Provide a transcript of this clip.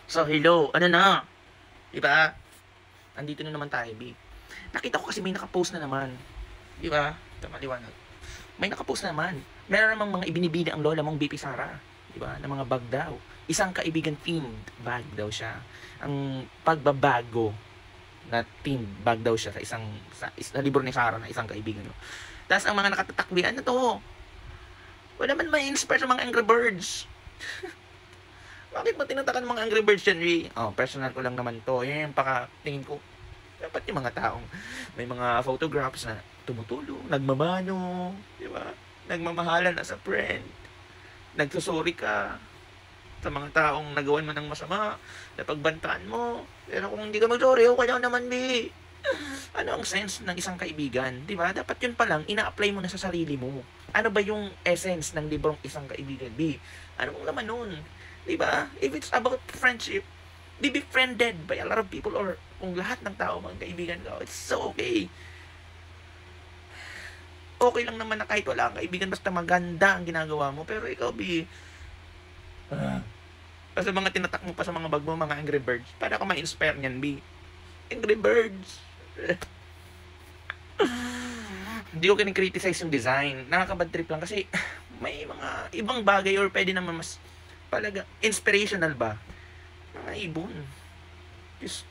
So, hello, ano na? Diba? Andito na naman tayo, B. Nakita ko kasi may nakapost na naman. Diba? Ito, maliwanag. May nakapost na naman. Meron namang mga ibinibida ang lola mong BP Sara. Diba? Na mga bag daw. Isang kaibigan themed bag daw siya. Ang pagbabago na themed bag daw siya sa libro ni Sara na isang kaibigan. No? Tapos ang mga nakatatakbihan na to, wala man may inspire sa mga Angry Birds. Bakit mo tinatakan ng mga Angry Birds yan, Ri? Oh, personal ko lang naman to. Yan yung tingin ko. Dapat yung mga taong may mga photographs na tumutulong, nagmamano, di ba? Nagmamahalan as a friend. Nagsusuri ka sa mga taong nagawan mo ng masama, napagbantaan mo. Pero kung hindi ka mag-sorry, okay lang naman, Bi. Ano ang sense ng isang kaibigan? Di ba? Dapat yun pa lang, ina-apply mo na sa sarili mo. Ano ba yung essence ng librong isang kaibigan, B? Ano ang laman nun? Di ba? If it's about friendship, be befriended by a lot of people or kung lahat ng tao mga kaibigan ko, it's so okay. Okay lang naman na kahit wala kang kaibigan, basta maganda ang ginagawa mo. Pero ikaw, B, basta mga tinatak mo pa sa mga bag mo, mga Angry Birds, para ka ma-inspire niyan, B. Angry Birds. Hindi ko kinikriticize yung design. Nakakabad trip lang kasi may mga ibang bagay or pwede naman mas inspirational ba? Mga ibon. Just